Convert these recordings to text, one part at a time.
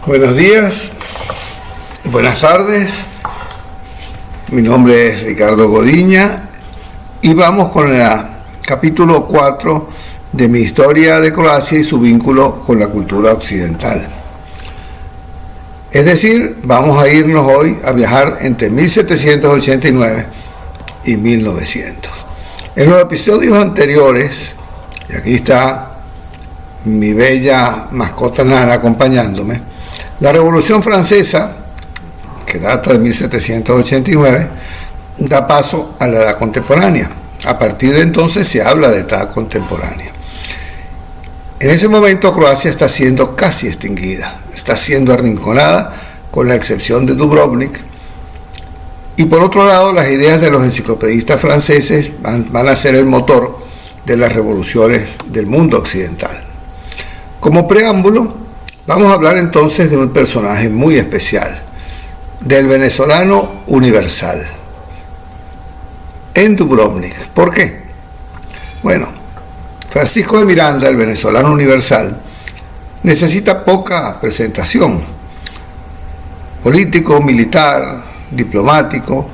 Buenos días, buenas tardes. Mi nombre es Ricardo Godiña y vamos con el capítulo 4 de mi historia de Croacia y su vínculo con la cultura occidental. Es decir, vamos a irnos hoy a viajar entre 1789 y 1900. En los episodios anteriores, y aquí está mi bella mascota Nana acompañándome, la Revolución Francesa, que data de 1789, da paso a la edad contemporánea. A partir de entonces se habla de edad contemporánea. En ese momento Croacia está siendo casi extinguida, está siendo arrinconada, con la excepción de Dubrovnik. Y por otro lado, las ideas de los enciclopedistas franceses van a ser el motor de las revoluciones del mundo occidental. Como preámbulo, vamos a hablar entonces de un personaje muy especial, del venezolano universal, en Dubrovnik. ¿Por qué? Bueno, Francisco de Miranda, el venezolano universal, necesita poca presentación. Político, militar, diplomático,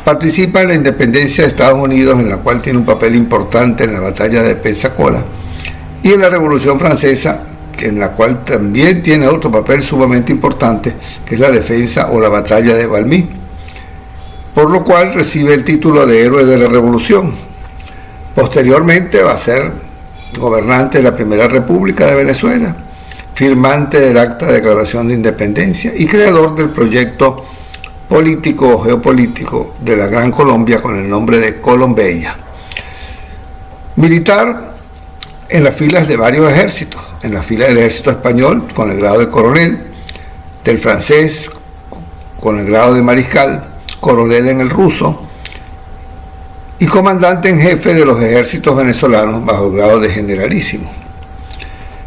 participa en la independencia de Estados Unidos, en la cual tiene un papel importante en la batalla de Pensacola, y en la Revolución Francesa, en la cual también tiene otro papel sumamente importante, que es la defensa o la batalla de Valmy, por lo cual recibe el título de héroe de la Revolución. Posteriormente va a ser gobernante de la Primera República de Venezuela, firmante del Acta de Declaración de Independencia y creador del proyecto político o geopolítico de la Gran Colombia con el nombre de Colombia. Militar en las filas de varios ejércitos, en la fila del ejército español con el grado de coronel, del francés con el grado de mariscal, coronel en el ruso y comandante en jefe de los ejércitos venezolanos bajo el grado de generalísimo.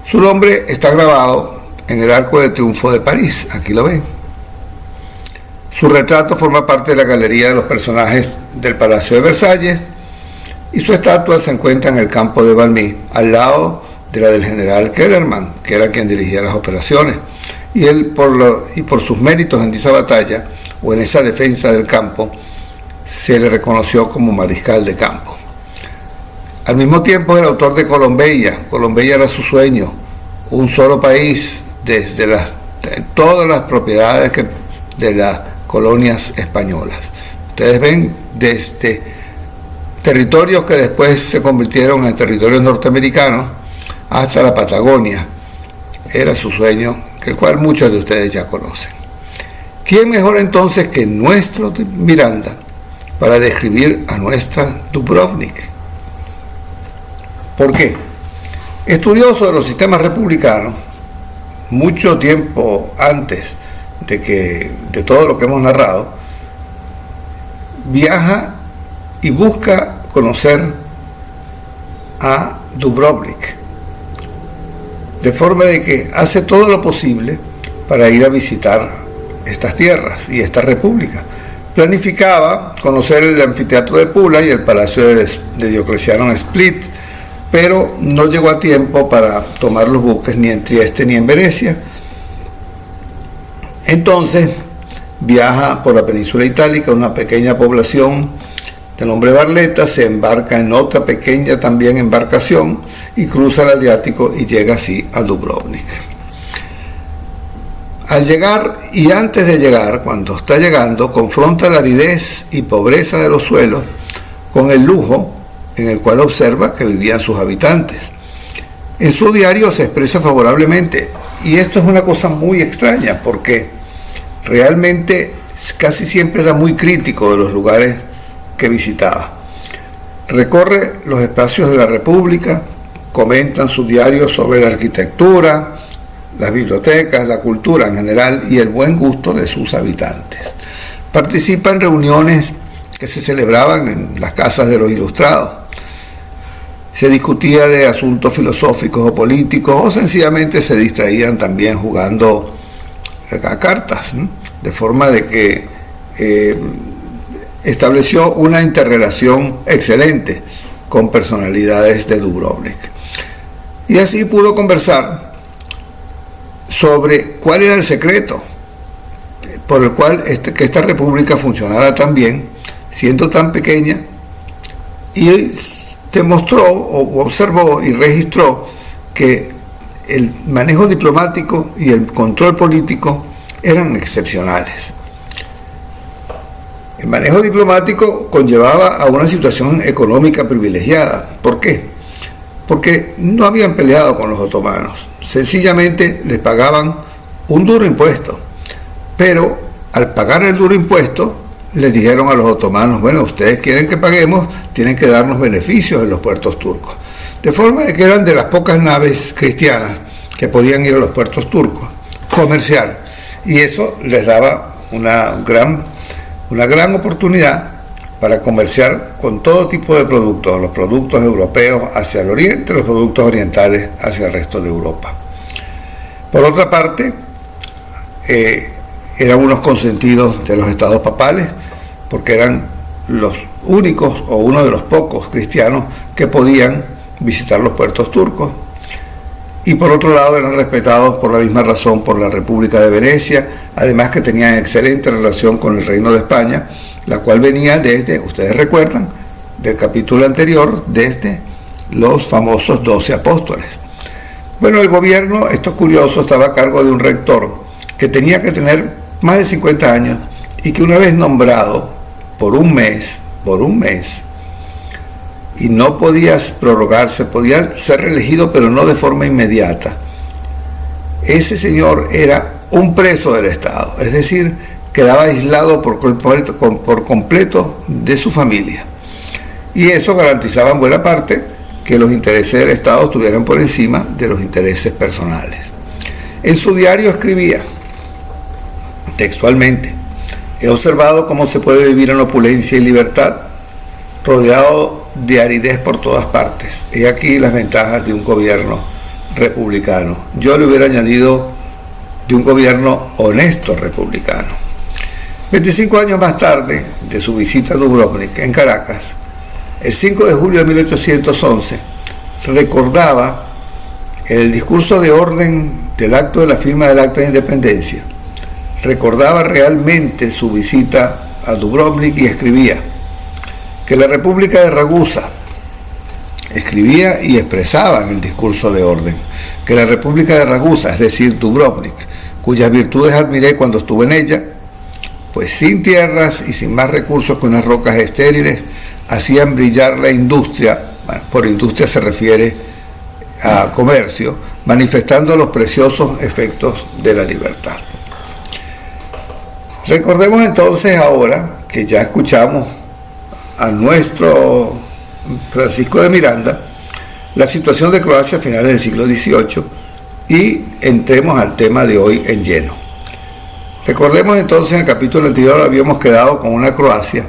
Su nombre está grabado en el Arco de Triunfo de París, aquí lo ven. Su retrato forma parte de la galería de los personajes del Palacio de Versalles y su estatua se encuentra en el campo de Valmy, al lado de la del general Kellerman, que era quien dirigía las operaciones, y él por sus méritos en esa batalla o en esa defensa del campo se le reconoció como mariscal de campo. Al mismo tiempo el autor de Colombia. Colombia era su sueño, un solo país desde todas las propiedades de las colonias españolas. Ustedes ven desde territorios que después se convirtieron en territorios norteamericanos hasta la Patagonia. Era su sueño, el cual muchos de ustedes ya conocen. ¿Quién mejor entonces que nuestro Miranda para describir a nuestra Dubrovnik? ¿Por qué? Estudioso de los sistemas republicanos, mucho tiempo antes de todo lo que hemos narrado, viaja y busca conocer a Dubrovnik, de forma de que hace todo lo posible para ir a visitar estas tierras y esta república. Planificaba conocer el anfiteatro de Pula y el palacio de Diocleciano en Split, pero no llegó a tiempo para tomar los buques ni en Trieste ni en Venecia. Entonces viaja por la península itálica, una pequeña población de nombre Barletta, se embarca en otra pequeña también embarcación y cruza el Adriático y llega así a Dubrovnik. Al llegar y antes de llegar, cuando está llegando, confronta la aridez y pobreza de los suelos con el lujo en el cual observa que vivían sus habitantes. En su diario se expresa favorablemente, y esto es una cosa muy extraña porque realmente casi siempre era muy crítico de los lugares que visitaba. Recorre los espacios de la República, comenta en su diario sobre la arquitectura, las bibliotecas, la cultura en general y el buen gusto de sus habitantes. Participa en reuniones que se celebraban en las casas de los ilustrados. Se discutía de asuntos filosóficos o políticos, o sencillamente se distraían también jugando a cartas, ¿no? De forma de que estableció una interrelación excelente con personalidades de Dubrovnik. Y así pudo conversar sobre cuál era el secreto por el cual que esta república funcionara tan bien, siendo tan pequeña, y demostró o observó y registró que el manejo diplomático y el control político eran excepcionales. El manejo diplomático conllevaba a una situación económica privilegiada. ¿Por qué? Porque no habían peleado con los otomanos, sencillamente les pagaban un duro impuesto, pero al pagar el duro impuesto les dijeron a los otomanos: bueno, ustedes quieren que paguemos, tienen que darnos beneficios en los puertos turcos, de forma de que eran de las pocas naves cristianas que podían ir a los puertos turcos, comerciar, y eso les daba una gran oportunidad para comerciar con todo tipo de productos, los productos europeos hacia el oriente, los productos orientales hacia el resto de Europa. Por otra parte, eran unos consentidos de los estados papales, porque eran los únicos o uno de los pocos cristianos que podían visitar los puertos turcos, y por otro lado eran respetados por la misma razón por la República de Venecia, además que tenían excelente relación con el Reino de España, la cual venía desde, ustedes recuerdan, del capítulo anterior, desde los famosos 12 apóstoles. Bueno, el gobierno, esto es curioso, estaba a cargo de un rector que tenía que tener más de 50 años y que una vez nombrado por un mes, y no podía prorrogarse, podía ser reelegido, pero no de forma inmediata. Ese señor era un preso del Estado, es decir, quedaba aislado por completo de su familia. Y eso garantizaba en buena parte que los intereses del Estado estuvieran por encima de los intereses personales. En su diario escribía textualmente: he observado cómo se puede vivir en opulencia y libertad, rodeado de aridez por todas partes. He aquí las ventajas de un gobierno republicano. Yo le hubiera añadido de un gobierno honesto republicano. 25 años más tarde de su visita a Dubrovnik, en Caracas, el 5 de julio de 1811, recordaba en el discurso de orden del acto de la firma del Acta de Independencia, recordaba realmente su visita a Dubrovnik y escribía que la República de Ragusa, escribía y expresaba en el discurso de orden, que la República de Ragusa, es decir, Dubrovnik, cuyas virtudes admiré cuando estuve en ella, pues sin tierras y sin más recursos que unas rocas estériles, hacían brillar la industria, bueno, por industria se refiere a comercio, manifestando los preciosos efectos de la libertad. Recordemos entonces ahora que ya escuchamos a nuestro Francisco de Miranda la situación de Croacia a finales del siglo XVIII y entremos al tema de hoy en lleno. Recordemos entonces, en el capítulo anterior habíamos quedado con una Croacia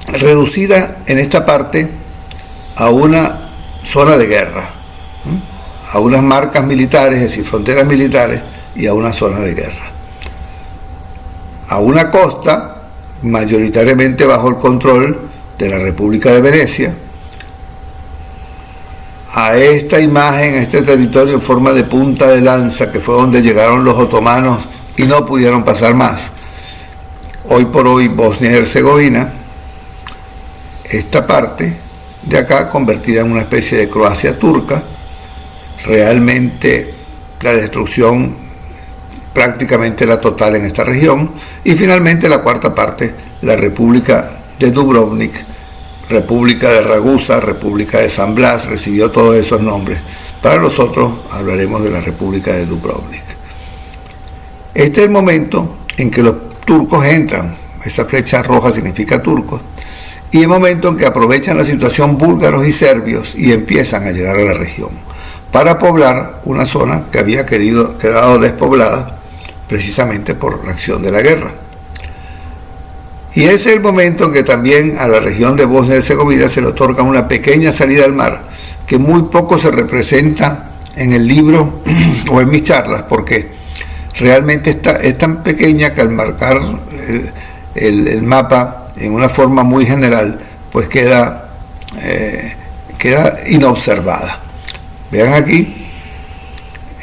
reducida en esta parte a una zona de guerra, a unas marcas militares, es decir, fronteras militares, y a una zona de guerra, a una costa mayoritariamente bajo el control de la República de Venecia, a esta imagen, a este territorio en forma de punta de lanza, que fue donde llegaron los otomanos y no pudieron pasar más. Hoy por hoy Bosnia y Herzegovina, esta parte de acá convertida en una especie de Croacia turca, realmente la destrucción prácticamente la total en esta región, y finalmente la cuarta parte, la República de Dubrovnik, República de Ragusa, República de San Blas, recibió todos esos nombres. Para nosotros hablaremos de la República de Dubrovnik. Este es el momento en que los turcos entran, esa flecha roja significa turcos, y el momento en que aprovechan la situación búlgaros y serbios y empiezan a llegar a la región para poblar una zona que había quedado despoblada precisamente por la acción de la guerra. Y ese es el momento en que también a la región de Bosnia y Herzegovina se le otorga una pequeña salida al mar, que muy poco se representa en el libro o en mis charlas, porque realmente es tan pequeña que al marcar el mapa en una forma muy general, pues queda inobservada. Vean aquí,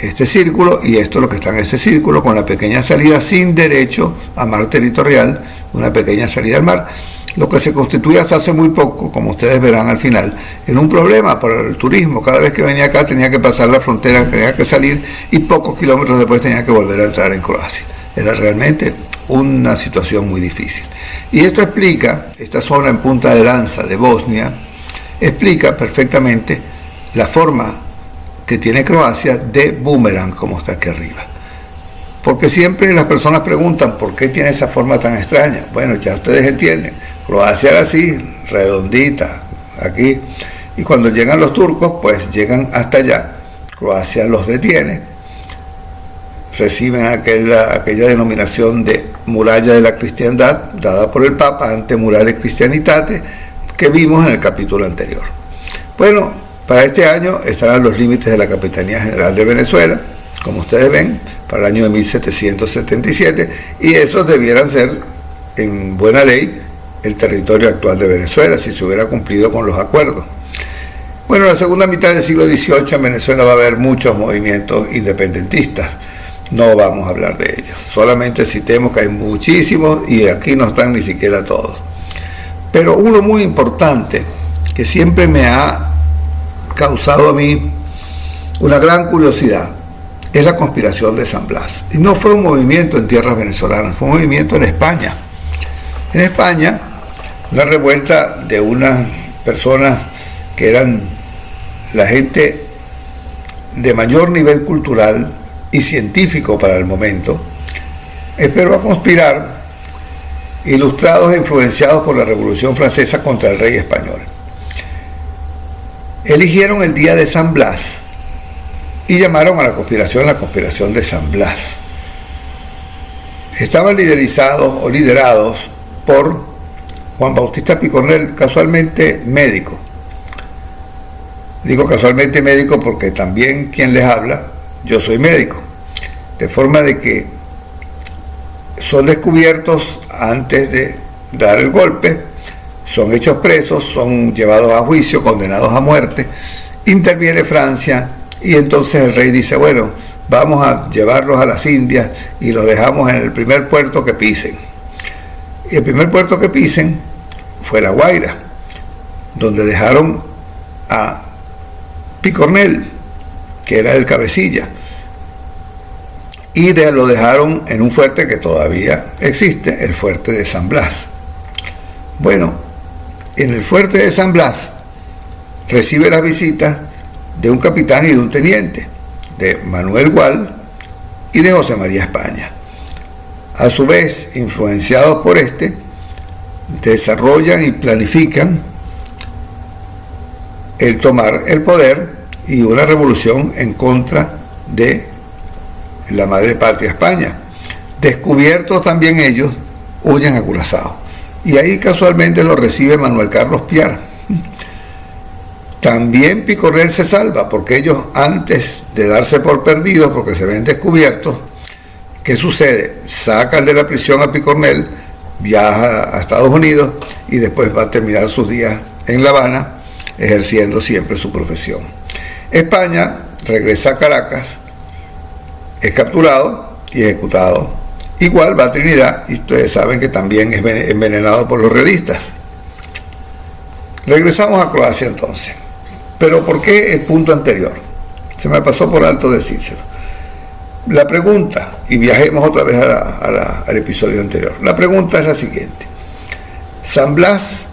este círculo, y esto es lo que está en ese círculo, con la pequeña salida sin derecho a mar territorial, una pequeña salida al mar, lo que se constituye hasta hace muy poco, como ustedes verán al final, en un problema para el turismo. Cada vez que venía acá tenía que pasar la frontera, tenía que salir, y pocos kilómetros después tenía que volver a entrar en Croacia. Era realmente una situación muy difícil. Y esto explica, esta zona en punta de lanza de Bosnia, explica perfectamente la forma que tiene Croacia de boomerang, como está aquí arriba. Porque siempre las personas preguntan por qué tiene esa forma tan extraña. Bueno, ya ustedes entienden, Croacia era así, redondita, aquí, y cuando llegan los turcos, pues llegan hasta allá, Croacia los detiene, reciben aquella denominación de muralla de la cristiandad, dada por el Papa, ante murales Christianitate, que vimos en el capítulo anterior. Bueno, para este año estarán los límites de la Capitanía General de Venezuela, como ustedes ven, para el año de 1777, y esos debieran ser, en buena ley, el territorio actual de Venezuela, si se hubiera cumplido con los acuerdos. Bueno, en la segunda mitad del siglo XVIII en Venezuela va a haber muchos movimientos independentistas. No vamos a hablar de ellos, solamente citemos que hay muchísimos y aquí no están ni siquiera todos. Pero uno muy importante que siempre me ha causado a mí una gran curiosidad es la conspiración de San Blas. Y no fue un movimiento en tierras venezolanas, fue un movimiento en España. En España, una revuelta de unas personas que eran la gente de mayor nivel cultural y científico para el momento, esperó a conspirar, ilustrados e influenciados por la Revolución Francesa contra el rey español. Eligieron el día de San Blas y llamaron a la conspiración de San Blas. Estaban liderados por Juan Bautista Picornell, casualmente médico. Digo casualmente médico porque también quien les habla, yo soy médico. De forma de que son descubiertos antes de dar el golpe, son hechos presos, son llevados a juicio, condenados a muerte, interviene Francia y entonces el rey dice, bueno, vamos a llevarlos a las Indias y los dejamos en el primer puerto que pisen. Y el primer puerto que pisen fue La Guaira, donde dejaron a Picornell, que era el cabecilla, y lo dejaron en un fuerte que todavía existe, el fuerte de San Blas. Bueno, en el fuerte de San Blas recibe las visitas de un capitán y de un teniente, de Manuel Gual y de José María España. A su vez, influenciados por este, desarrollan y planifican el tomar el poder y una revolución en contra de la madre patria España. Descubiertos también ellos, huyen a Curazao. Y ahí casualmente lo recibe Manuel Carlos Piar. También Picornell se salva, porque ellos, antes de darse por perdidos, porque se ven descubiertos, ¿qué sucede? Sacan de la prisión a Picornell, viaja a Estados Unidos y después va a terminar sus días en La Habana, ejerciendo siempre su profesión. España regresa a Caracas, es capturado y ejecutado. Igual va a Trinidad, y ustedes saben que también es envenenado por los realistas. Regresamos a Croacia entonces. Pero ¿por qué el punto anterior? Se me pasó por alto decírselo. La pregunta, y viajemos otra vez al episodio anterior. La pregunta es la siguiente. San Blas,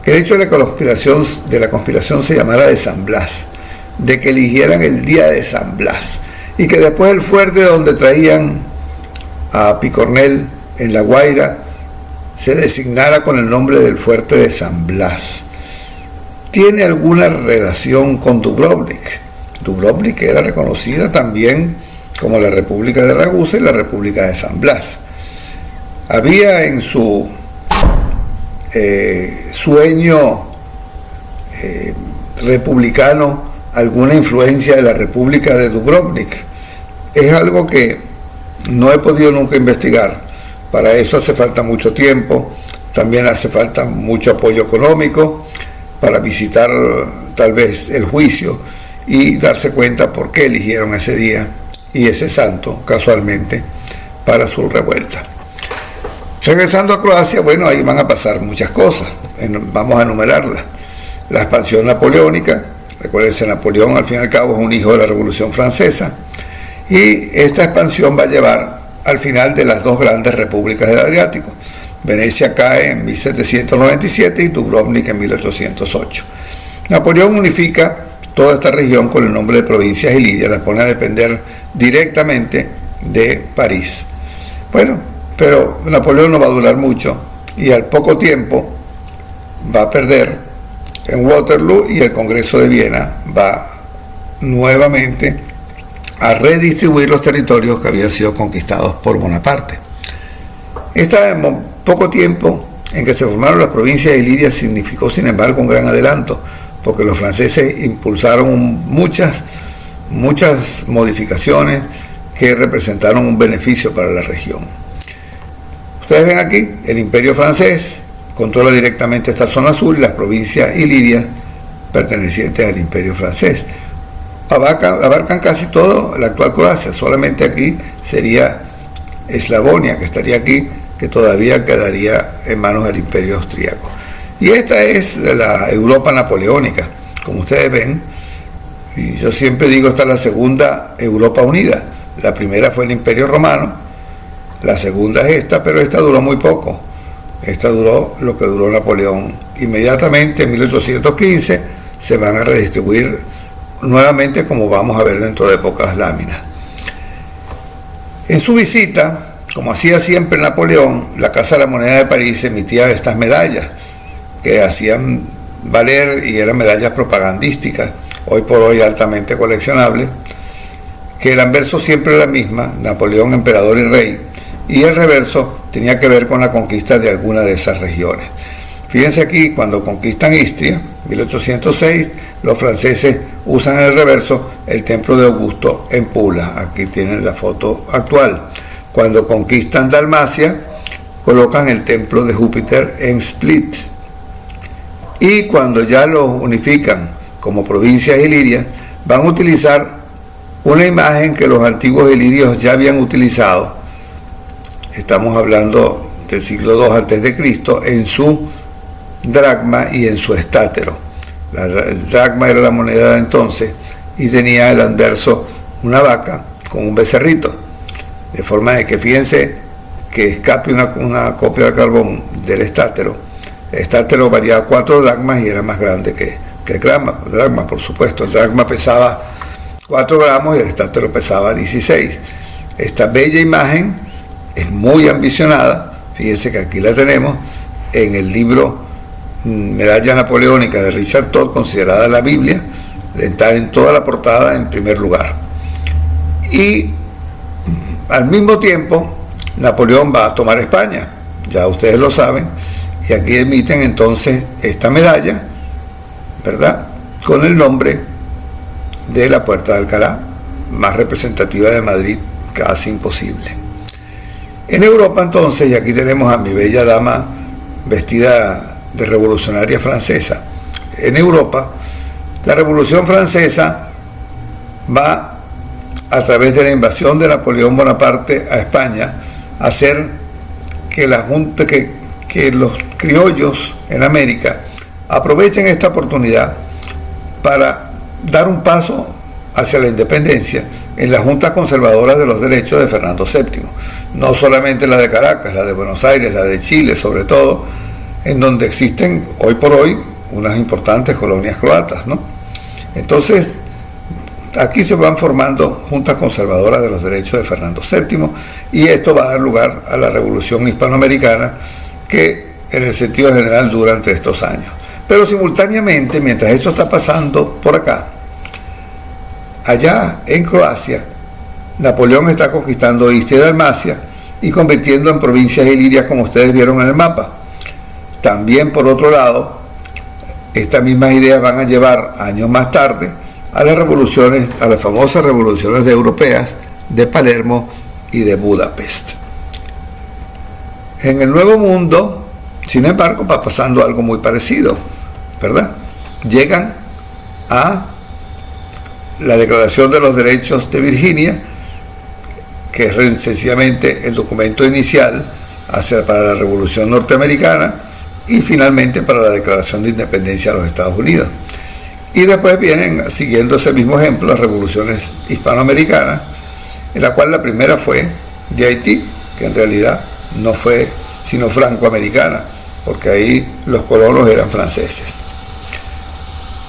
que el hecho de la conspiración se llamara de San Blas, de que eligieran el día de San Blas, y que después el fuerte donde traían a Picornell en La Guaira se designara con el nombre del fuerte de San Blas. ¿Tiene alguna relación con Dubrovnik? Dubrovnik era reconocida también como la República de Ragusa y la República de San Blas. Había en su sueño republicano alguna influencia de la República de Dubrovnik. Es algo que no he podido nunca investigar. Para eso hace falta mucho tiempo, también hace falta mucho apoyo económico para visitar tal vez el juicio y darse cuenta por qué eligieron ese día y ese santo, casualmente, para su revuelta. Regresando a Croacia, bueno, ahí van a pasar muchas cosas, vamos a enumerarlas. La expansión napoleónica, recuérdense, Napoleón al fin y al cabo es un hijo de la Revolución Francesa, y esta expansión va a llevar al final de las dos grandes repúblicas del Adriático. Venecia cae en 1797 y Dubrovnik en 1808. Napoleón unifica toda esta región con el nombre de provincias y Iliria, la pone a depender directamente de París. Bueno, pero Napoleón no va a durar mucho y al poco tiempo va a perder en Waterloo y el Congreso de Viena va nuevamente a redistribuir los territorios que habían sido conquistados por Bonaparte. Este poco tiempo en que se formaron las provincias de Iliria significó, sin embargo, un gran adelanto, porque los franceses impulsaron muchas modificaciones que representaron un beneficio para la región. Ustedes ven aquí, el Imperio francés controla directamente esta zona azul, las provincias ilirias pertenecientes al Imperio francés. Abarcan casi todo la actual Croacia, solamente aquí sería Eslavonia, que estaría aquí, que todavía quedaría en manos del Imperio austríaco. Y esta es la Europa napoleónica, como ustedes ven, y yo siempre digo, esta es la segunda Europa unida. La primera fue el Imperio romano, la segunda es esta, pero esta duró muy poco. Esta duró lo que duró Napoleón. Inmediatamente en 1815 se van a redistribuir nuevamente, como vamos a ver dentro de pocas láminas. En su visita, como hacía siempre Napoleón, la Casa de la Moneda de París emitía estas medallas que hacían valer y eran medallas propagandísticas, hoy por hoy altamente coleccionables, que el anverso siempre era la misma, Napoleón, emperador y rey, y el reverso tenía que ver con la conquista de alguna de esas regiones. Fíjense aquí, cuando conquistan Istria, 1806, los franceses usan en el reverso el templo de Augusto en Pula. Aquí tienen la foto actual. Cuando conquistan Dalmacia, colocan el templo de Júpiter en Split. Y cuando ya los unifican como provincias ilirias, van a utilizar una imagen que los antiguos ilirios ya habían utilizado. Estamos hablando del siglo II a.C., en su dracma y en su estátero. El dracma era la moneda de entonces y tenía el anverso una vaca con un becerrito, de forma de que fíjense que escape una copia de carbón del estátero. El estátero variaba 4 dracmas y era más grande que el dracma, por supuesto. El dracma pesaba 4 gramos y el estátero pesaba 16. Esta bella imagen es muy ambicionada, fíjense que aquí la tenemos en el libro Medalla Napoleónica de Richard Todd, considerada la Biblia, está en toda la portada en primer lugar. Y al mismo tiempo Napoleón va a tomar España, ya ustedes lo saben, y aquí emiten entonces esta medalla, ¿verdad?, con el nombre de la Puerta de Alcalá, más representativa de Madrid, casi imposible. En Europa entonces, y aquí tenemos a mi bella dama vestida de revolucionaria francesa, en Europa la Revolución Francesa va, a través de la invasión de Napoleón Bonaparte a España, a hacer que que los criollos en América aprovechen esta oportunidad para dar un paso hacia la independencia en las juntas conservadoras de los derechos de Fernando VII, no solamente la de Caracas, la de Buenos Aires, la de Chile sobre todo, en donde existen hoy por hoy unas importantes colonias croatas, ¿no? Entonces, aquí se van formando juntas conservadoras de los derechos de Fernando VII y esto va a dar lugar a la Revolución Hispanoamericana, que en el sentido general dura entre estos años. Pero simultáneamente, mientras eso está pasando por acá, allá en Croacia, Napoleón está conquistando Istria y Dalmacia y convirtiendo en provincias ilirias, como ustedes vieron en el mapa. También, por otro lado, estas mismas ideas van a llevar años más tarde a las revoluciones, a las famosas revoluciones europeas de Palermo y de Budapest. En el Nuevo Mundo, sin embargo, va pasando algo muy parecido, ¿verdad? Llegan a la Declaración de los Derechos de Virginia, que es sencillamente el documento inicial para la Revolución Norteamericana y finalmente para la Declaración de Independencia de los Estados Unidos. Y después vienen, siguiendo ese mismo ejemplo, las revoluciones hispanoamericanas, en la cual la primera fue de Haití, que en realidad no fue sino francoamericana, porque ahí los colonos eran franceses.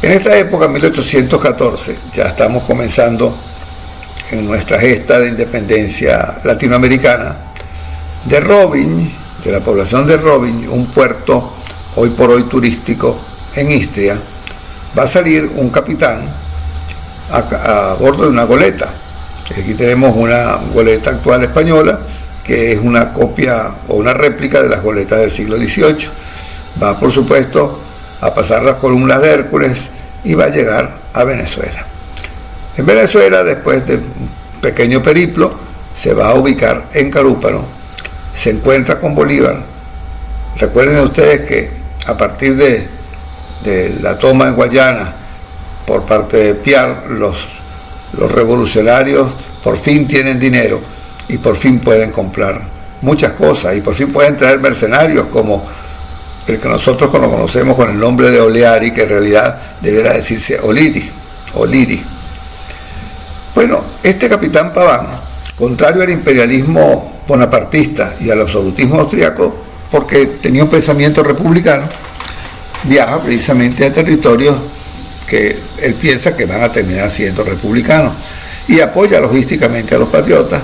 En esta época, 1814, ya estamos comenzando en nuestra gesta de independencia latinoamericana. De Rovinj, de la población de Rovinj, un puerto hoy por hoy turístico en Istria, va a salir un capitán a bordo de una goleta. Aquí tenemos una goleta actual española, que es una copia o una réplica de las goletas del siglo XVIII. Va, por supuesto, a pasar las columnas de Hércules y va a llegar a Venezuela. En Venezuela, después de un pequeño periplo, se va a ubicar en Carúpano, se encuentra con Bolívar. Recuerden ustedes que a partir de la toma en Guayana por parte de Piar, los revolucionarios por fin tienen dinero y por fin pueden comprar muchas cosas y por fin pueden traer mercenarios como el que nosotros conocemos con el nombre de Oleari, que en realidad debería decirse Oliri. Bueno, este capitán Paván, contrario al imperialismo bonapartista y al absolutismo austriaco, porque tenía un pensamiento republicano, viaja precisamente a territorios que él piensa que van a terminar siendo republicanos y apoya logísticamente a los patriotas.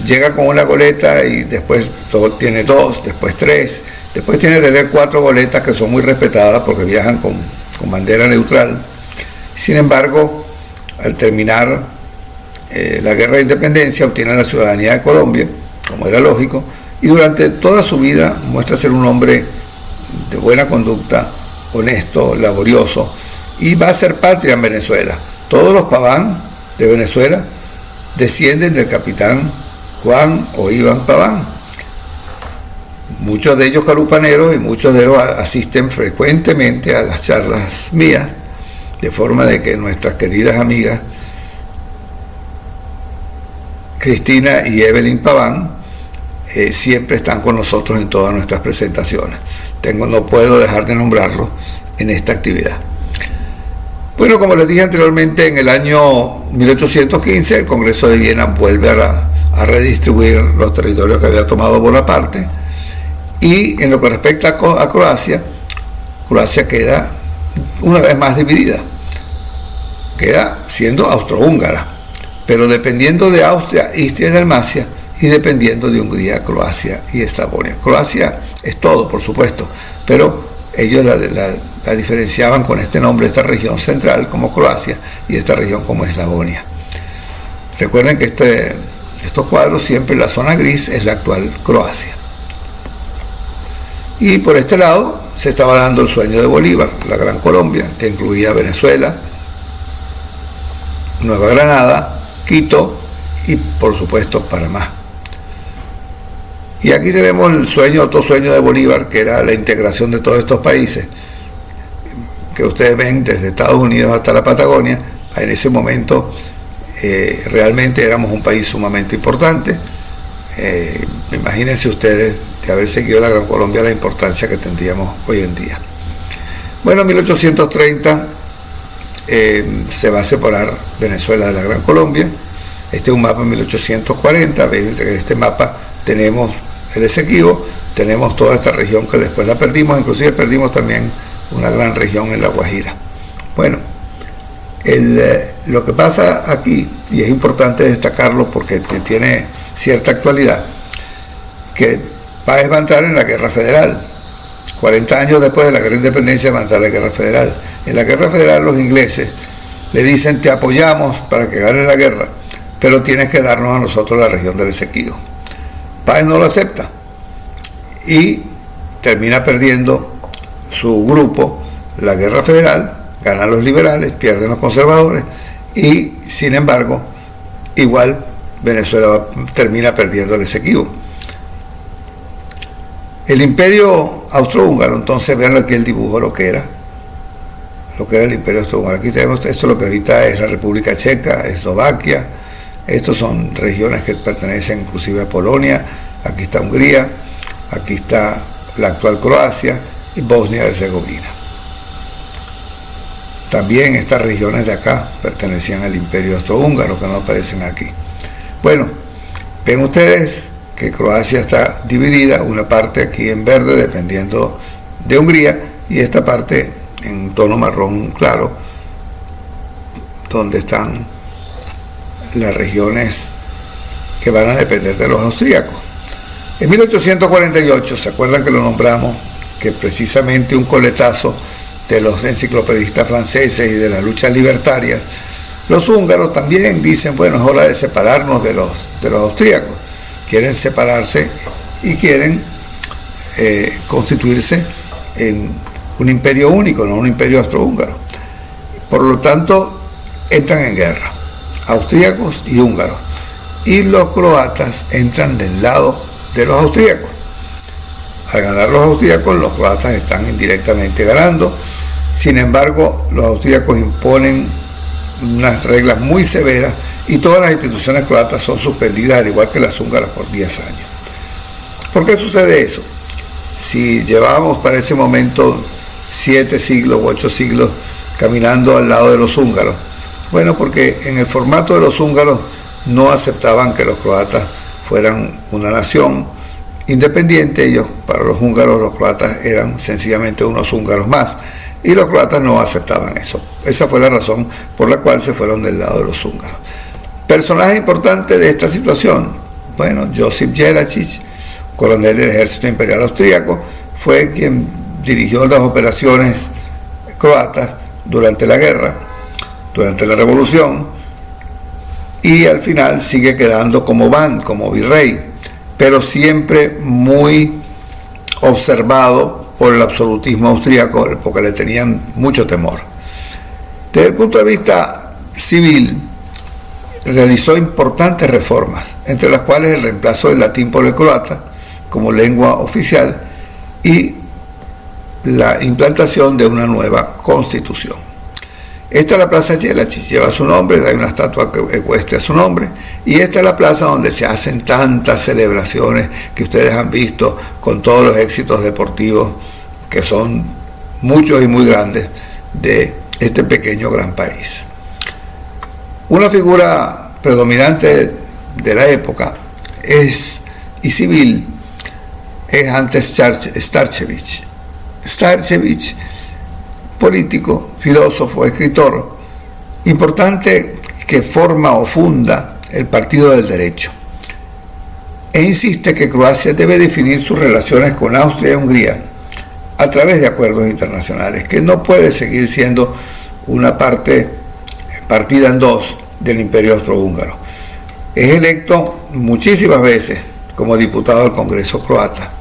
Llega con una goleta y después tiene 2, después 3, después tiene que tener 4 goletas que son muy respetadas porque viajan con bandera neutral. Sin embargo, al terminar la guerra de independencia, obtiene la ciudadanía de Colombia, como era lógico, y durante toda su vida muestra ser un hombre de buena conducta, honesto, laborioso, y va a ser patria en Venezuela. Todos los Paván de Venezuela descienden del capitán Juan o Iván Paván. Muchos de ellos carupaneros y muchos de ellos asisten frecuentemente a las charlas mías, de forma de que nuestras queridas amigas Cristina y Evelyn Paván siempre están con nosotros en todas nuestras presentaciones. No puedo dejar de nombrarlo en esta actividad. Bueno, como les dije anteriormente, en el año 1815 el Congreso de Viena vuelve a redistribuir los territorios que había tomado Bonaparte, y en lo que respecta a Croacia, Croacia queda una vez más dividida, queda siendo austrohúngara, pero dependiendo de Austria, Istria y Dalmacia, y dependiendo de Hungría, Croacia y Eslavonia. Croacia es todo, por supuesto, pero ellos la diferenciaban con este nombre, esta región central como Croacia y esta región como Eslavonia. Recuerden que estos cuadros, siempre la zona gris es la actual Croacia. Y por este lado se estaba dando el sueño de Bolívar, la Gran Colombia, que incluía Venezuela, Nueva Granada, Quito y por supuesto Panamá. Y aquí tenemos otro sueño de Bolívar, que era la integración de todos estos países, que ustedes ven desde Estados Unidos hasta la Patagonia. En ese momento realmente éramos un país sumamente importante. Imagínense ustedes de haber seguido la Gran Colombia, la importancia que tendríamos hoy en día. Bueno, en 1830 se va a separar Venezuela de la Gran Colombia. Este es un mapa en 1840. Ven que en este mapa tenemos el Esequibo, tenemos toda esta región que después la perdimos, inclusive perdimos también una gran región en La Guajira. Bueno, lo que pasa aquí, y es importante destacarlo porque tiene cierta actualidad, que Páez va a entrar en la Guerra Federal. 40 años después de la Guerra de Independencia va a entrar la Guerra Federal. En la Guerra Federal los ingleses le dicen: te apoyamos para que gane la guerra, pero tienes que darnos a nosotros la región del Esequibo. Páez no lo acepta y termina perdiendo su grupo la Guerra Federal, ganan los liberales, pierden los conservadores, y sin embargo igual Venezuela termina perdiendo el Esequibo. El imperio austrohúngaro, entonces vean aquí el dibujo, lo que era lo que era el Imperio Austrohúngaro. Aquí tenemos esto, lo que ahorita es la República Checa, Eslovaquia. Estos son regiones que pertenecen inclusive a Polonia. Aquí está Hungría, aquí está la actual Croacia y Bosnia y Herzegovina. También estas regiones de acá pertenecían al Imperio Austrohúngaro, que no aparecen aquí. Bueno, ven ustedes que Croacia está dividida, una parte aquí en verde dependiendo de Hungría y esta parte en tono marrón claro, donde están las regiones que van a depender de los austríacos. En 1848, ¿se acuerdan que lo nombramos? Que precisamente un coletazo de los enciclopedistas franceses y de las luchas libertarias, los húngaros también dicen, bueno, es hora de separarnos de los austríacos. Quieren separarse y quieren constituirse en un imperio único, no un imperio austrohúngaro. Por lo tanto, entran en guerra, austríacos y húngaros. Y los croatas entran del lado de los austríacos. Al ganar los austríacos, los croatas están indirectamente ganando. Sin embargo, los austríacos imponen unas reglas muy severas y todas las instituciones croatas son suspendidas, al igual que las húngaras, por 10 años. ¿Por qué sucede eso? Si llevábamos para ese momento 7 siglos u 8 siglos caminando al lado de los húngaros, bueno, porque en el formato de los húngaros no aceptaban que los croatas fueran una nación independiente. Ellos, para los húngaros, los croatas eran sencillamente unos húngaros más, y los croatas no aceptaban eso. Esa fue la razón por la cual se fueron del lado de los húngaros. Personaje importante de esta situación, bueno, Josip Jelačić, coronel del ejército imperial austríaco, fue quien dirigió las operaciones croatas durante la guerra, durante la revolución, y al final sigue quedando como ban, como virrey, pero siempre muy observado por el absolutismo austríaco, porque le tenían mucho temor. Desde el punto de vista civil, realizó importantes reformas, entre las cuales el reemplazo del latín por el croata como lengua oficial y la implantación de una nueva constitución. Esta es la plaza Jelačić, lleva su nombre, hay una estatua ecuestre a su nombre, y esta es la plaza donde se hacen tantas celebraciones que ustedes han visto, con todos los éxitos deportivos, que son muchos y muy grandes, de este pequeño gran país. Una figura predominante de la época y civil es Ante Starčević. Starčević, político, filósofo, escritor, importante, que forma o funda el Partido del Derecho, e insiste que Croacia debe definir sus relaciones con Austria y Hungría a través de acuerdos internacionales, que no puede seguir siendo una parte partida en dos del Imperio Austrohúngaro. Es electo muchísimas veces como diputado al Congreso croata.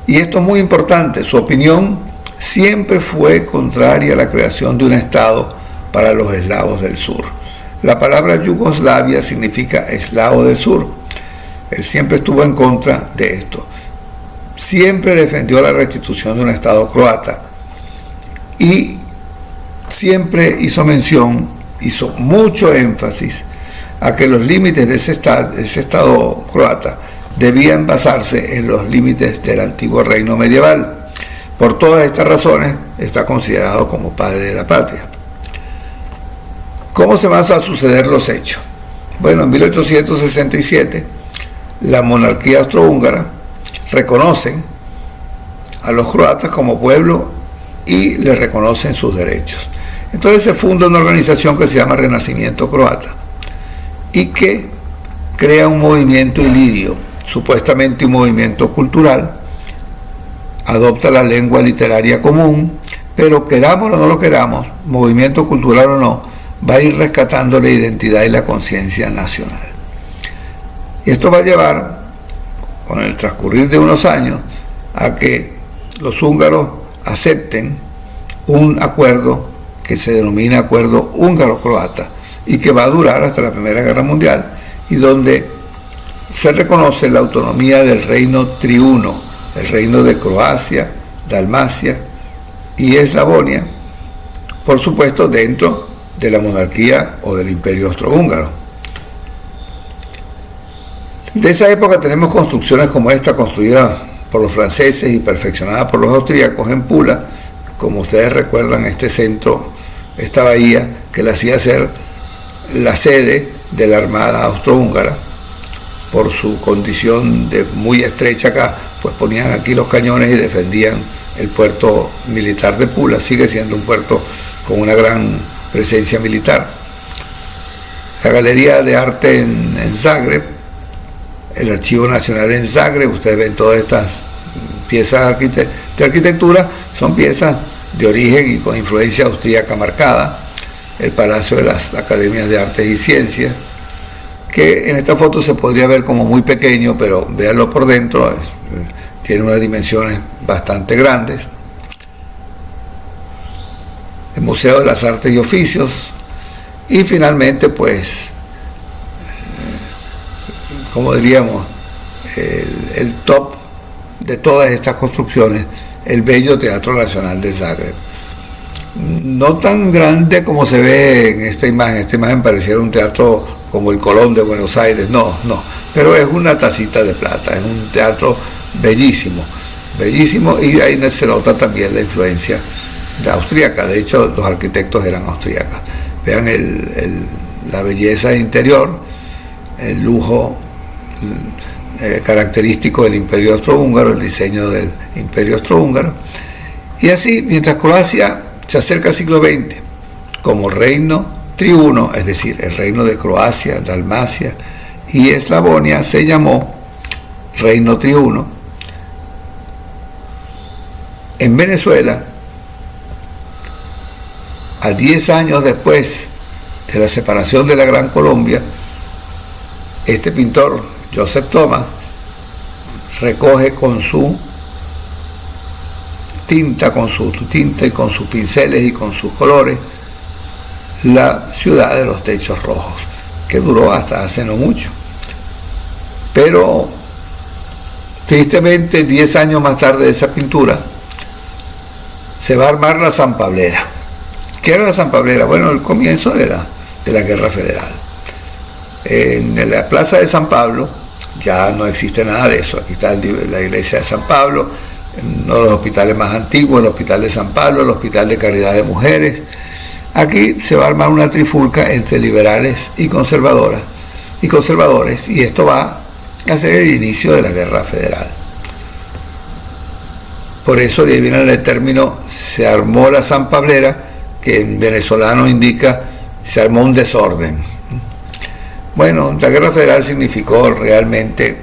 Y esto es muy importante, su opinión siempre fue contraria a la creación de un Estado para los eslavos del sur. La palabra Yugoslavia significa eslavo del sur. Él siempre estuvo en contra de esto. Siempre defendió la restitución de un Estado croata y siempre hizo mucho énfasis a que los límites de ese Estado croata debían basarse en los límites del antiguo reino medieval. Por todas estas razones está considerado como padre de la patria. ¿Cómo se van a suceder los hechos? Bueno, en 1867 la monarquía austrohúngara reconocen a los croatas como pueblo y les reconocen sus derechos. Entonces se funda una organización que se llama Renacimiento Croata y que crea un movimiento ilirio, supuestamente un movimiento cultural, adopta la lengua literaria común, pero queramos o no lo queramos, movimiento cultural o no, va a ir rescatando la identidad y la conciencia nacional. Y esto va a llevar, con el transcurrir de unos años, a que los húngaros acepten un acuerdo que se denomina Acuerdo Húngaro-Croata y que va a durar hasta la Primera Guerra Mundial, y donde se reconoce la autonomía del reino triuno, el reino de Croacia, Dalmacia y Eslavonia, por supuesto dentro de la monarquía o del imperio austrohúngaro. De esa época tenemos construcciones como esta, construida por los franceses y perfeccionada por los austríacos en Pula, como ustedes recuerdan, este centro, esta bahía, que le hacía ser la sede de la Armada austrohúngara. Por su condición de muy estrecha acá, pues ponían aquí los cañones y defendían el puerto militar de Pula. Sigue siendo un puerto con una gran presencia militar. La Galería de Arte en Zagreb, el Archivo Nacional en Zagreb, ustedes ven todas estas piezas de arquitectura, son piezas de origen y con influencia austríaca marcada. El Palacio de las Academias de Artes y Ciencias, que en esta foto se podría ver como muy pequeño, pero véanlo por dentro, tiene unas dimensiones bastante grandes. El Museo de las Artes y Oficios, y finalmente, pues, como diríamos, el top de todas estas construcciones, el bello Teatro Nacional de Zagreb. No tan grande como se ve en esta imagen pareciera un teatro como el Colón de Buenos Aires, no, pero es una tacita de plata, es un teatro bellísimo, y ahí se nota también la influencia de austríaca. De hecho, los arquitectos eran austríacos. Vean la belleza interior, el lujo característico del Imperio Austrohúngaro, el diseño del Imperio Austrohúngaro. Y así, mientras Croacia se acerca al siglo XX como reino triuno, es decir, el reino de Croacia, Dalmacia y Eslavonia se llamó reino triuno. En Venezuela, a 10 años después de la separación de la Gran Colombia, este pintor, Joseph Thomas, recoge con su tinta y con sus pinceles y con sus colores la ciudad de los techos rojos, que duró hasta hace no mucho. Pero tristemente, 10 años más tarde de esa pintura, se va a armar la San Pablera. ¿Qué era la San Pablera? Bueno, el comienzo de la Guerra Federal. En la plaza de San Pablo ya no existe nada de eso. Aquí está la iglesia de San Pablo, uno de los hospitales más antiguos, el Hospital de San Pablo, el Hospital de Caridad de Mujeres. Aquí se va a armar una trifulca entre liberales y conservadores, y esto va a ser el inicio de la Guerra Federal. Por eso de ahí viene el término se armó la San Pablera, que en venezolano indica se armó un desorden. Bueno, la Guerra Federal significó realmente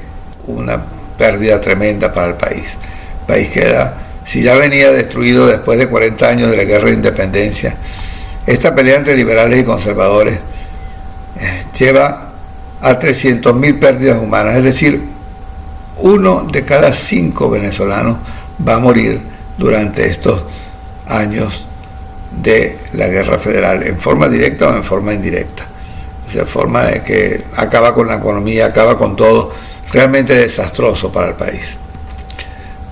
una pérdida tremenda para el país. El país queda, si ya venía destruido después de 40 años de la Guerra de Independencia, esta pelea entre liberales y conservadores lleva a 300.000 pérdidas humanas, es decir, 1 de cada 5 venezolanos va a morir durante estos años de la Guerra Federal, en forma directa o en forma indirecta. O sea, forma de que acaba con la economía, acaba con todo, realmente desastroso para el país.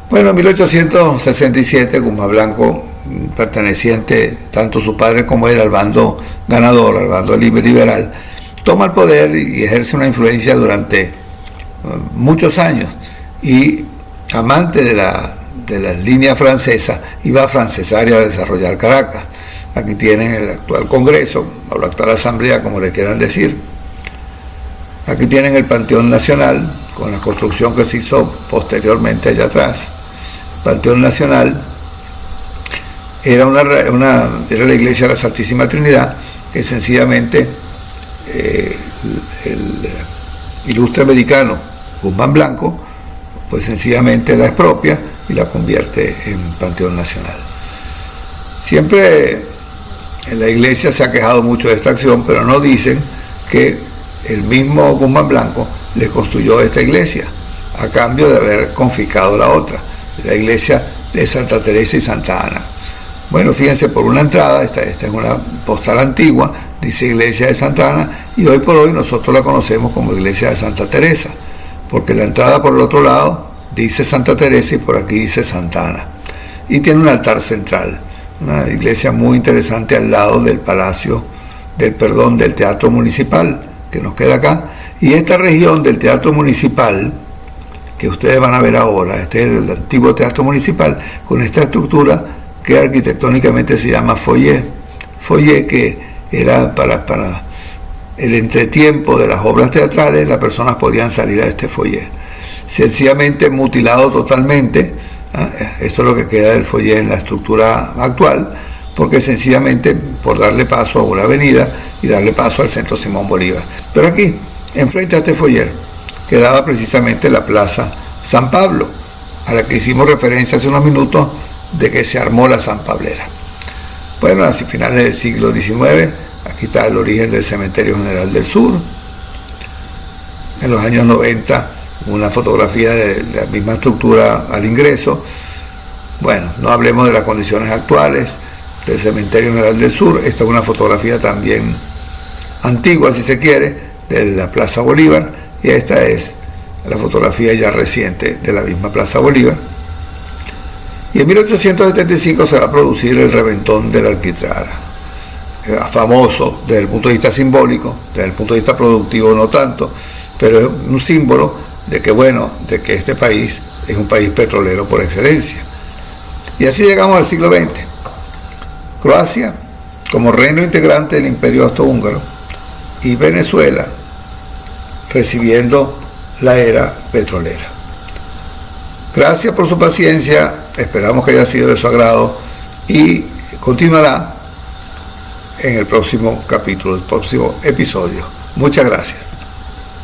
Bueno, en 1867, Guzmán Blanco, perteneciente tanto su padre como él al bando ganador, al bando liberal, toma el poder y ejerce una influencia durante muchos años, y amante de las líneas francesas, iba a francesar y a desarrollar Caracas. Aquí tienen el actual Congreso, o la actual Asamblea, como le quieran decir. Aquí tienen el Panteón Nacional, con la construcción que se hizo posteriormente allá atrás. El Panteón Nacional era la iglesia de la Santísima Trinidad, que sencillamente el ilustre americano Guzmán Blanco, pues sencillamente la expropia y la convierte en Panteón Nacional. Siempre en la iglesia se ha quejado mucho de esta acción, pero no dicen que el mismo Guzmán Blanco le construyó esta iglesia a cambio de haber confiscado la otra, la iglesia de Santa Teresa y Santa Ana. Bueno, fíjense, por una entrada, esta es una postal antigua, dice iglesia de Santa Ana, y hoy por hoy nosotros la conocemos como iglesia de Santa Teresa, porque la entrada por el otro lado dice Santa Teresa y por aquí dice Santa Ana. Y tiene un altar central, una iglesia muy interesante al lado del del Teatro Municipal, que nos queda acá. Y esta región del Teatro Municipal, que ustedes van a ver ahora, este es el antiguo Teatro Municipal, con esta estructura que arquitectónicamente se llama foyer, que era para el entretiempo de las obras teatrales. Las personas podían salir a este foyer, sencillamente mutilado totalmente. Esto es lo que queda del foyer en la estructura actual, porque sencillamente por darle paso a una avenida y darle paso al Centro Simón Bolívar. Pero aquí, enfrente a este foyer, quedaba precisamente la Plaza San Pablo, a la que hicimos referencia hace unos minutos de que se armó la San Pablera. Bueno, hacia finales del siglo XIX, aquí está el origen del Cementerio General del Sur. En los años 90, una fotografía de la misma estructura al ingreso. Bueno, no hablemos de las condiciones actuales del Cementerio General del Sur. Esta es una fotografía también antigua, si se quiere, de la Plaza Bolívar, y esta es la fotografía ya reciente de la misma Plaza Bolívar. Y en 1875 se va a producir el reventón de la Alquitrara, famoso desde el punto de vista simbólico, desde el punto de vista productivo no tanto, pero es un símbolo de que este país es un país petrolero por excelencia. Y así llegamos al siglo XX. Croacia como reino integrante del Imperio Austrohúngaro y Venezuela recibiendo la era petrolera. Gracias por su paciencia, esperamos que haya sido de su agrado y continuará en el próximo capítulo, el próximo episodio. Muchas gracias.